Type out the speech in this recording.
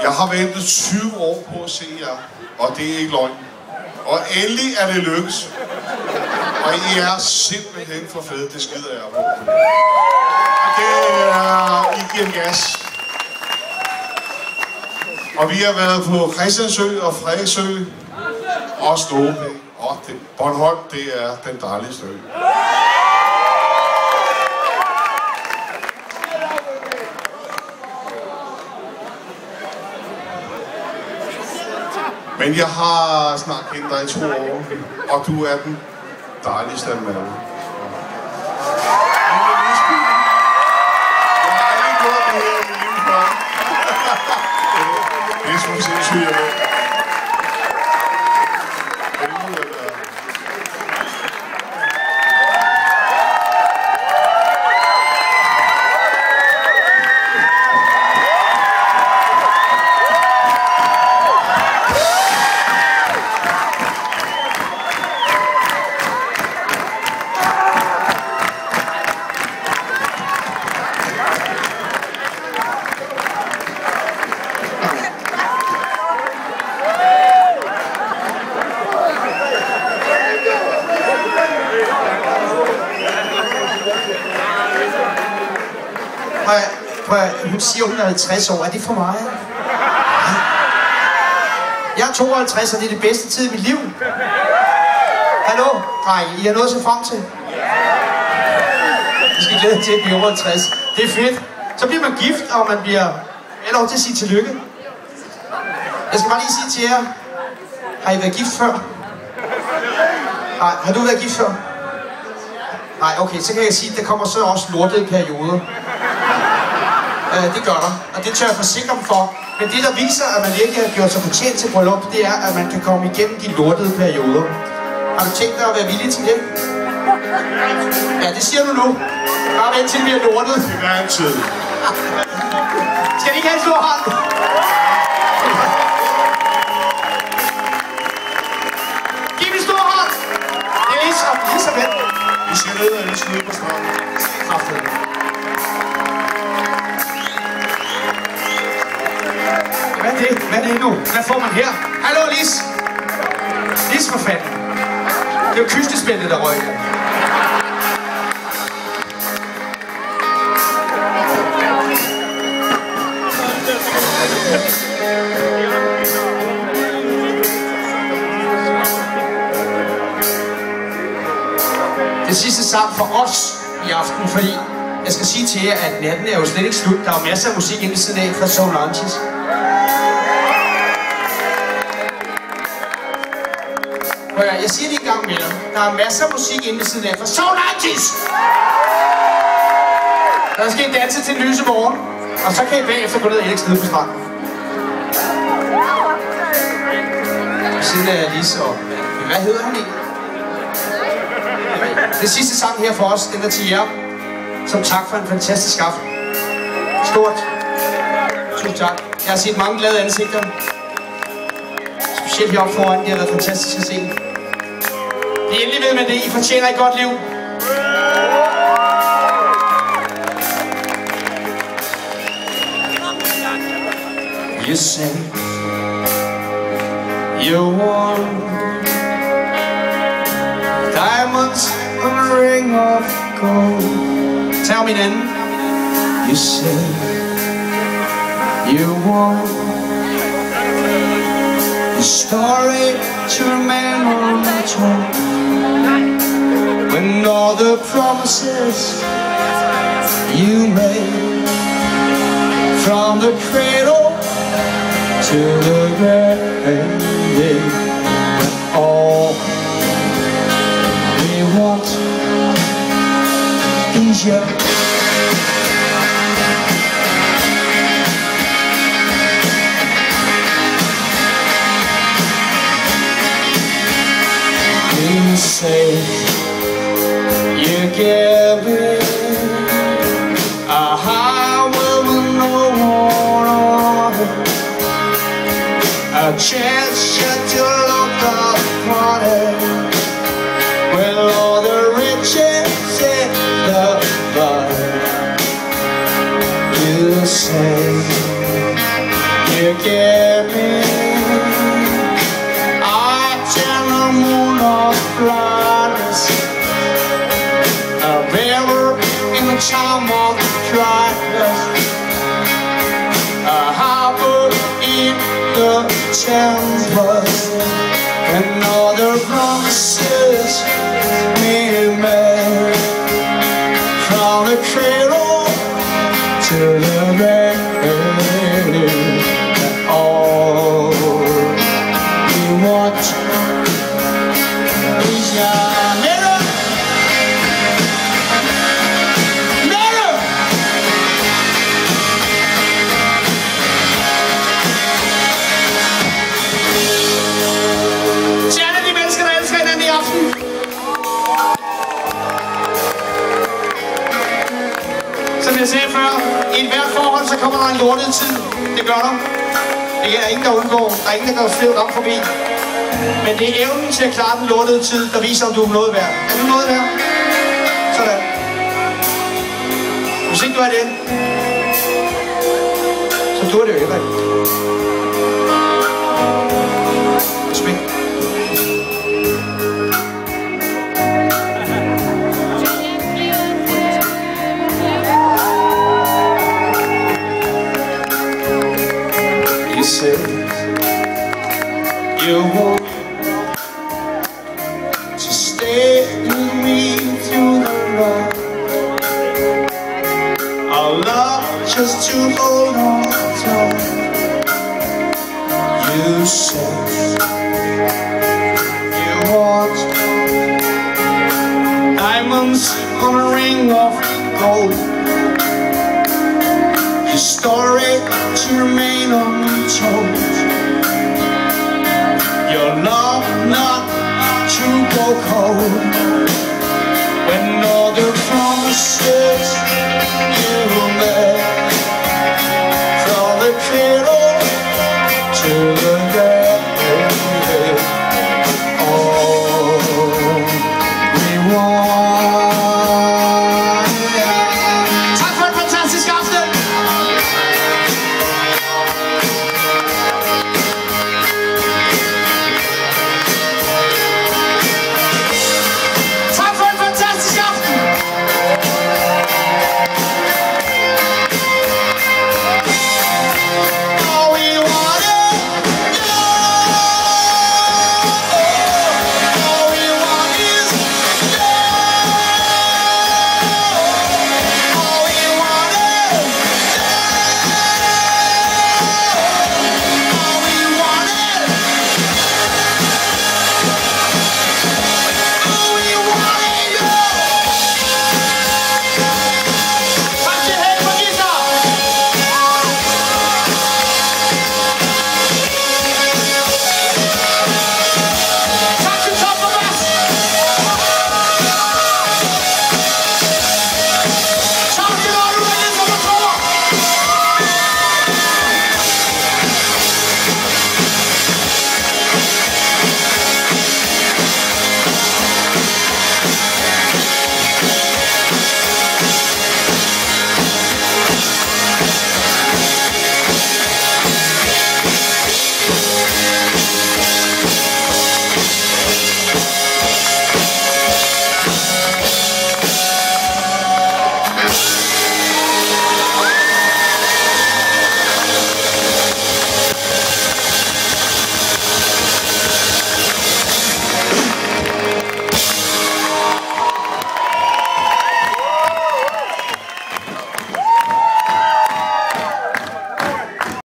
Jeg har ventet 20 år på at se jer, og det er ikke løgn. Og endelig er det lykkes. Og I er simpelthen for fede, det skider jeg på. Og det er, I giver gas. Og vi har været på Christiansø og Frederiksø og Snoge. Og Bornholm, det er den dejligste ø. Men jeg har snart kendt dig i 2 år, og du er den dejligste af dem alle. Jeg har aldrig gjort det her i mit liv før. Det er sgu sindssygt, jeg ved. Hun siger, hun er 50 år. Er det for meget? Jeg er 52, og det er det bedste tid i mit liv. Hallo, drenge. I har noget at se frem til? I skal glæde jer til at blive over 50. Det er fedt. Så bliver man gift, og man bliver... Jeg har lov til at sige tillykke. Jeg skal bare lige sige til jer. Har I været gift før? Nej, har du været gift før? Nej, okay, så kan jeg sige, at der kommer så også lortede perioder. Det gør der, og det tør jeg forsikre dem for. Men det, der viser, at man virkelig har gjort sig fortjent til bryllup, det er, at man kan komme igennem de lortede perioder. Har du tænkt dig at være villig til det? Ja, det siger du nu. Bare vent til, vi er lortet. Det er altid. Skal de ikke have en stor hånd? Giv mig en stor hånd! Det er lige så vel. Vi skal ned og elske ned på stranden. Kraftigt. Hvad er det nu? Hvad får man her? Hallo, Lis! Lis, for fanden. Det er jo kystespændet, der røg. Det sidste sang for os i aften, fordi jeg skal sige til jer, at natten er jo slet ikke slut. Der er jo masser af musik inde ved siden af fra Soul Lounges. Jeg siger det i gang med dig. Der er masser af musik inde ved siden af fra Soul Lounges. Der skal I danse til lyse morgen, og så kan I bagefter gå ned og elske ned på stranden. Ved siden af Lise og... Hvad hedder han egentlig? Det sidste sang her for os, den er til jer. Som tak for en fantastisk aften. Stort. Tusind tak. Jeg har set mange glade ansigter. Specielt heroppe foran, det har været fantastisk at se. Bliv endelig ved med det, I fortjener et godt liv. You say you want diamonds and a ring of gold. Tell me then. You say you want the story to remain untold. When all the promises you made, from the cradle to the grave, all we want is you. You say you give me a high will no one, a chance to look upon it. Well, all the riches in the blood. You say you you give me. I tell the moon of gladness, a river in the time of darkness, a harbor in the tempest, and all the promises we made, from the cradle to the grave. All we want is your mirror, mirror. Til alle de mennesker, der elsker hinanden i aften. Som jeg sagde før, i et hvert forhold, så kommer der en lortet tid. Det gør der. Det er ingen, der undgår. Der er ingen, der går flere gange forbi. Men det er evnen til at klare den lortede tid, der viser, om du er noget værd. Er du noget værd? Sådan. Hvis ikke du er det, så du er det jo heller ikke. Spænd. You say you want to stay with me through the night. Our love just to hold on tight. You say you want diamonds on a ring of gold. Your story to remain untold. Your love not to go cold.